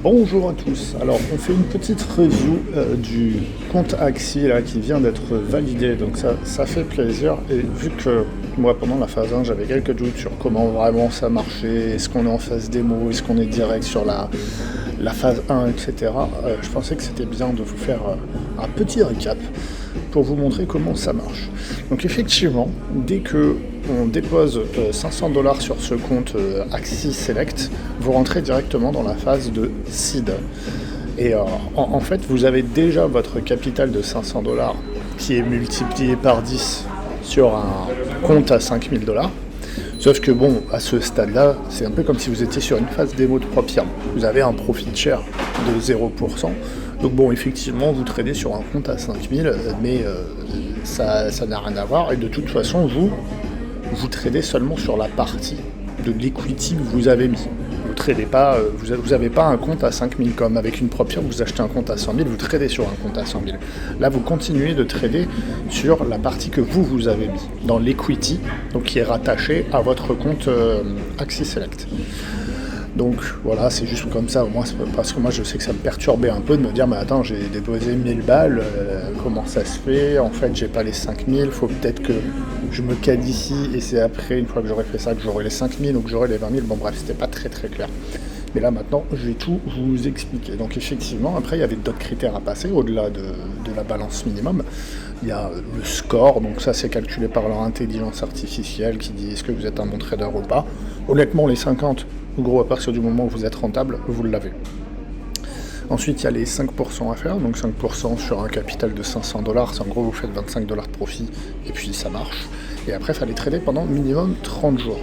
Bonjour à tous. Alors, on fait une petite review du compte Axie là, qui vient d'être validé, donc ça fait plaisir. Et vu que moi, pendant la phase 1, j'avais quelques doutes sur comment vraiment ça marchait, est-ce qu'on est en phase démo, est-ce qu'on est direct sur la phase 1, etc., je pensais que c'était bien de vous faire un petit récap pour vous montrer comment ça marche. Donc effectivement, dès que on dépose 500$ sur ce compte Axie Select, vous rentrez directement dans la phase de seed. Et en fait, vous avez déjà votre capital de 500$ qui est multiplié par 10 sur un compte à 5000$. Sauf que bon, à ce stade-là, c'est un peu comme si vous étiez sur une phase démo de Propium. Vous avez un profit share de 0%. Donc bon, effectivement, vous tradez sur un compte à 5000, mais ça n'a rien à voir. Et de toute façon, vous tradez seulement sur la partie de l'equity que vous avez mis. Vous tradez pas, vous n'avez pas un compte à 5000 comme avec une Propium, vous achetez un compte à 100 000, vous tradez sur un compte à 100 000. Là, vous continuez de trader sur la partie que vous avez mis dans l'equity, donc qui est rattachée à votre compte Axie Select. Donc voilà, c'est juste comme ça, au moins parce que moi je sais que ça me perturbait un peu de me dire mais attends, j'ai déposé 1000 balles, comment ça se fait, en fait j'ai pas les 5000, faut peut-être que je me cale ici et c'est après, une fois que j'aurai fait ça, que j'aurai les 5000 ou que j'aurai les 20 000, bon bref, c'était pas très clair. Mais là maintenant, je vais tout vous expliquer. Donc effectivement, après il y avait d'autres critères à passer, au-delà de la balance minimum. Il y a le score, donc ça c'est calculé par leur intelligence artificielle qui dit est-ce que vous êtes un bon trader ou pas. Honnêtement, les 50, en gros, à partir du moment où vous êtes rentable, vous l'avez. Ensuite, il y a les 5% à faire, donc 5% sur un capital de 500$, c'est en gros vous faites 25$ de profit, et puis ça marche. Et après, il fallait trader pendant minimum 30 jours.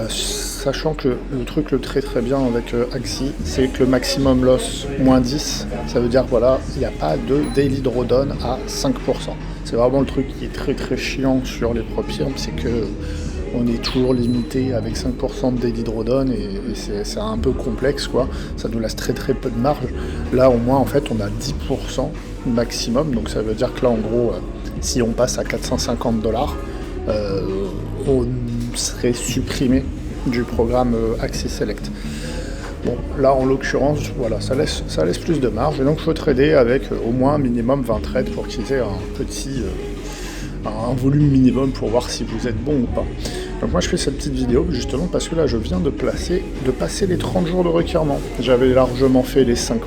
Sachant que le truc le très bien avec Axie, c'est que le maximum loss, moins 10, ça veut dire voilà, il n'y a pas de daily drawdown à 5%. C'est vraiment le truc qui est très chiant sur les Propium, c'est que on est toujours limité avec 5% de daily drawdown et c'est un peu complexe quoi, ça nous laisse très peu de marge. Là au moins en fait on a 10% maximum, donc ça veut dire que là en gros si on passe à 450$, on serait supprimé du programme Axie Select. Bon, là en l'occurrence, voilà, ça laisse plus de marge, et donc il faut trader avec au moins minimum 20 trades pour qu'ils aient un volume minimum pour voir si vous êtes bon ou pas. Donc moi je fais cette petite vidéo justement parce que là je viens de passer les 30 jours de retirement. J'avais largement fait les 5%,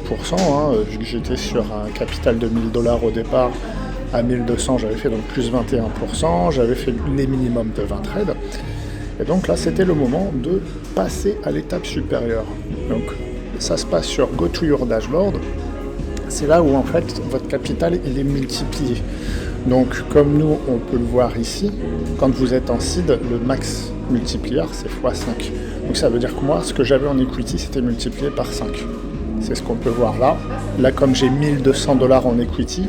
vu que j'étais sur un capital de 1000$ au départ. À 1200, j'avais fait donc plus 21%, j'avais fait les minimums de 20 trades. Et donc là, c'était le moment de passer à l'étape supérieure. Donc ça se passe sur Go to your dashboard. C'est là où en fait votre capital il est multiplié. Donc comme nous, on peut le voir ici, quand vous êtes en seed, le max multiplier c'est x5. Donc ça veut dire que moi, ce que j'avais en equity, c'était multiplié par 5. C'est ce qu'on peut voir là. Là, comme j'ai 1200$ en equity,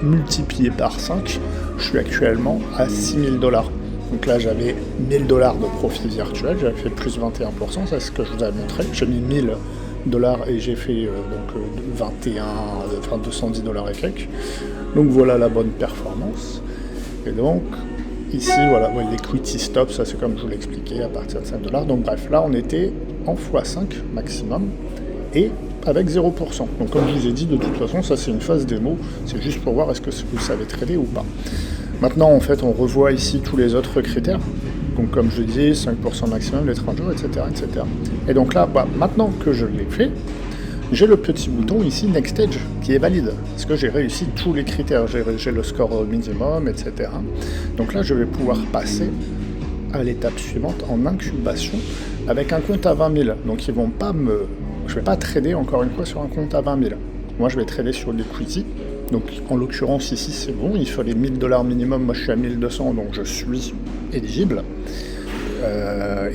multiplié par 5, je suis actuellement à 6000$. Donc là j'avais 1000$ de profit virtuel, j'avais fait plus 21%, c'est ce que je vous avais montré. J'ai mis 1000$ et j'ai fait 210$ et quelques. Donc voilà la bonne performance. Et donc ici voilà, l'equity stop, ça c'est comme je vous l'ai expliqué à partir de 5$. Donc bref, là on était en x5 maximum et avec 0%. Donc comme je vous ai dit, de toute façon, ça c'est une phase démo, c'est juste pour voir est-ce que vous savez trader ou pas. Maintenant, en fait, on revoit ici tous les autres critères. Donc comme je dis, 5% maximum, les 30 jours, etc. Et donc là, maintenant que je l'ai fait, j'ai le petit bouton ici, Next Stage, qui est valide. Parce que j'ai réussi tous les critères, j'ai le score minimum, etc. Donc là, je vais pouvoir passer à l'étape suivante en incubation avec un compte à 20 000. Donc ils vont pas je ne vais pas trader encore une fois sur un compte à 20 000. Moi je vais trader sur l'equity. Donc en l'occurrence ici c'est bon, il fallait 1000$ minimum, moi je suis à 1200 donc je suis éligible.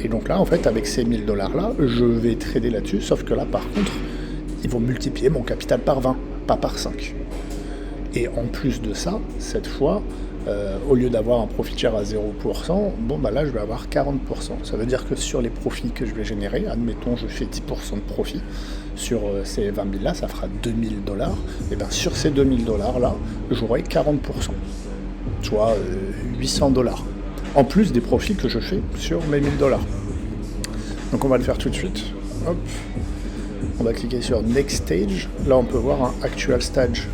Et donc là en fait avec ces 1000$ là, je vais trader là-dessus, sauf que là par contre, ils vont multiplier mon capital par 20, pas par 5. Et en plus de ça, cette fois, au lieu d'avoir un profit share à 0%, là je vais avoir 40%. Ça veut dire que sur les profits que je vais générer, admettons je fais 10% de profit, sur ces 20 000 là, ça fera 2000$, et bien sur ces 2000$ là, j'aurai 40%, soit 800$, en plus des profits que je fais sur mes 1000$. Donc on va le faire tout de suite. Hop. On va cliquer sur Next Stage. Là, on peut voir un Actual Stage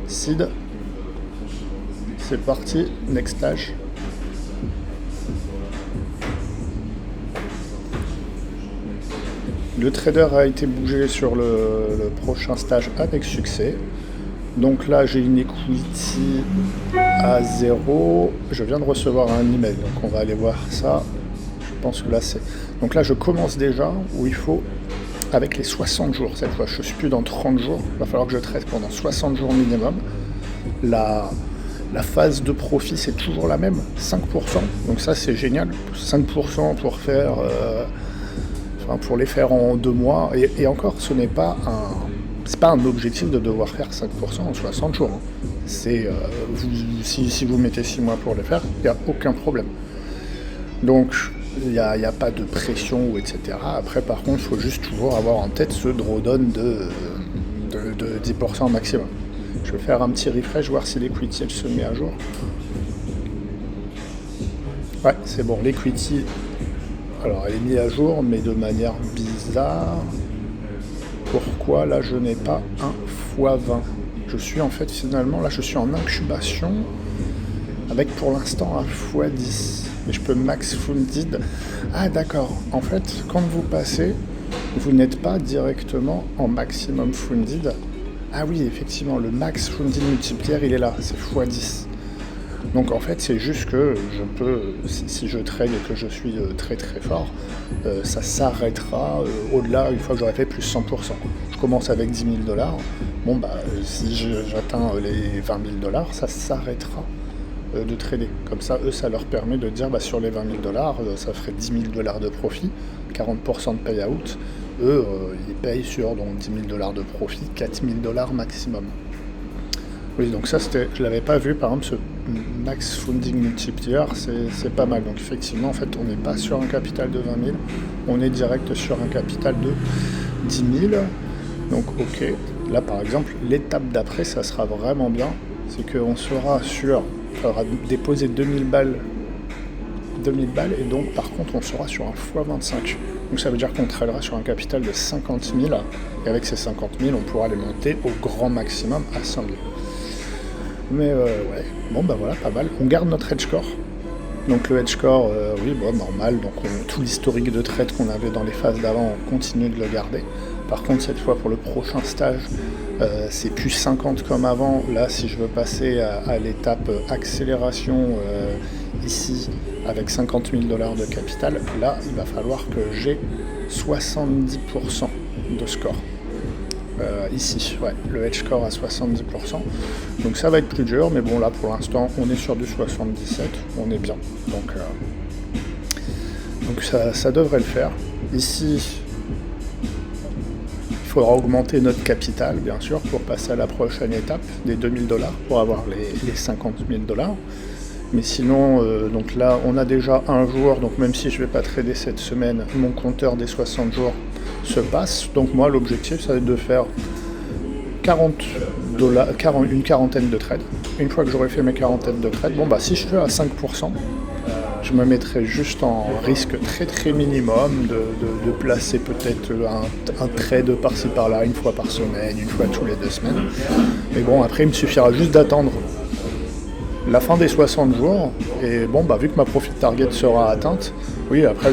Seed. C'est parti, Next Stage. Le trader a été bougé sur le prochain stage avec succès. Donc là, j'ai une equity à 0. Je viens de recevoir un email, donc on va aller voir ça. Je pense que là, c'est... Donc là, je commence déjà où il faut, avec les 60 jours cette fois. Je ne suis plus dans 30 jours. Il va falloir que je trade pendant 60 jours minimum. La phase de profit, c'est toujours la même, 5%. Donc ça, c'est génial. 5% pour faire... pour les faire en 2 mois. Et encore, ce n'est pas un objectif de devoir faire 5% en 60 jours. C'est, si vous mettez 6 mois pour les faire, il n'y a aucun problème. Donc, il n'y a pas de pression, etc. Après, par contre, il faut juste toujours avoir en tête ce drawdown de 10% maximum. Je vais faire un petit refresh, voir si l'equity se met à jour. Ouais, c'est bon, l'equity, alors elle est mise à jour, mais de manière bizarre. Pourquoi là je n'ai pas un x20? Je suis en fait finalement, là je suis en incubation avec pour l'instant un x10. Mais je peux max funded. Ah d'accord, en fait quand vous passez, vous n'êtes pas directement en maximum funded. Ah oui, effectivement, le max funded multiplier il est là, c'est x10. Donc en fait c'est juste que je peux, si je trade et que je suis très très fort, ça s'arrêtera au-delà une fois que j'aurai fait plus 100%. Je commence avec 10 000 $, bon bah si j'atteins les 20 000 $, ça s'arrêtera de trader. Comme ça, eux, ça leur permet de dire, bah, sur les 20 000 $, ça ferait 10 000 $ de profit, 40% de payout. Eux, ils payent sur donc, 10 000 $ de profit, 4 000 $ maximum. Oui, donc ça, je l'avais pas vu, par exemple, ce max funding multiplier, c'est pas mal. Donc effectivement, en fait, on n'est pas sur un capital de 20 000, on est direct sur un capital de 10 000. Donc ok, là par exemple, l'étape d'après, ça sera vraiment bien, c'est qu'on sera on déposer 2000 balles, et donc par contre, on sera sur un x25. Donc ça veut dire qu'on tradera sur un capital de 50 000, et avec ces 50 000, on pourra les monter au grand maximum à 100 000. Mais ouais, bon bah voilà, pas mal. On garde notre hedge score. Donc le hedge score, oui, bon, normal. Donc tout l'historique de trade qu'on avait dans les phases d'avant, on continue de le garder. Par contre, cette fois, pour le prochain stage, c'est plus 50 comme avant. Là, si je veux passer à l'étape accélération ici, avec 50 000 $ de capital, là, il va falloir que j'ai 70% de score. Ici, ouais, le hedge score à 70%. Donc ça va être plus dur, mais bon là pour l'instant on est sur du 77, on est bien. Donc ça devrait le faire. Ici, il faudra augmenter notre capital bien sûr pour passer à la prochaine étape des 2 000 $ pour avoir les 50 000 $. Mais sinon, donc là on a déjà un jour, donc même si je ne vais pas trader cette semaine, mon compteur des 60 jours se passe. Donc moi l'objectif ça va être de faire une quarantaine de trades. Une fois que j'aurai fait mes quarantaines de trades, bon bah si je fais à 5%, je me mettrai juste en risque très très minimum de placer peut-être un trade par-ci par-là, une fois par semaine, une fois tous les 2 semaines. Mais bon après il me suffira juste d'attendre la fin des 60 jours, et bon bah vu que ma profit target sera atteinte, oui après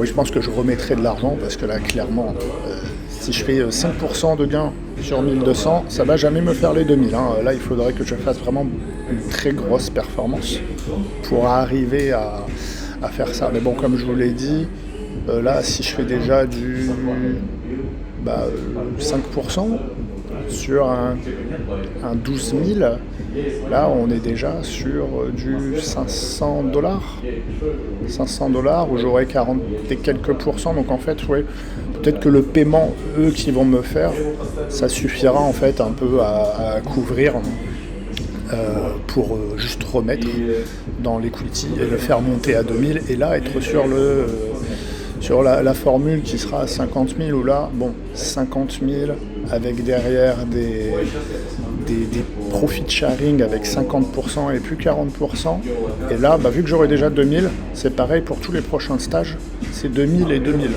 je pense que je remettrai de l'argent, parce que là clairement si je fais 5% de gain sur 1200, ça va jamais me faire les 2000 hein. Là il faudrait que je fasse vraiment une très grosse performance pour arriver à faire ça. Mais bon, comme je vous l'ai dit, là si je fais déjà du 5% sur un 12 000, là on est déjà sur du 500 $. 500 $ où j'aurai 40 et quelques pourcents. Donc en fait, ouais, peut-être que le paiement, eux, qui vont me faire, ça suffira en fait un peu à couvrir pour juste remettre dans l'equity et le faire monter à 2000 et là être sur la formule qui sera à 50 000 ou là, bon, 50 000 avec derrière des profit sharing avec 50% et plus 40%. Et là, vu que j'aurai déjà 2000, c'est pareil pour tous les prochains stages, c'est 2000 et 2000.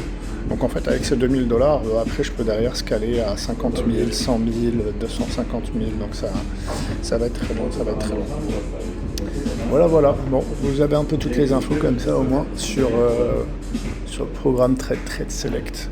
Donc en fait, avec ces 2000 $, après, je peux derrière scaler à 50 000, 100 000, 250 000. Donc ça va être très long, ça va être très long. Voilà. Bon, vous avez un peu toutes les infos comme ça au moins sur le programme Trade Select.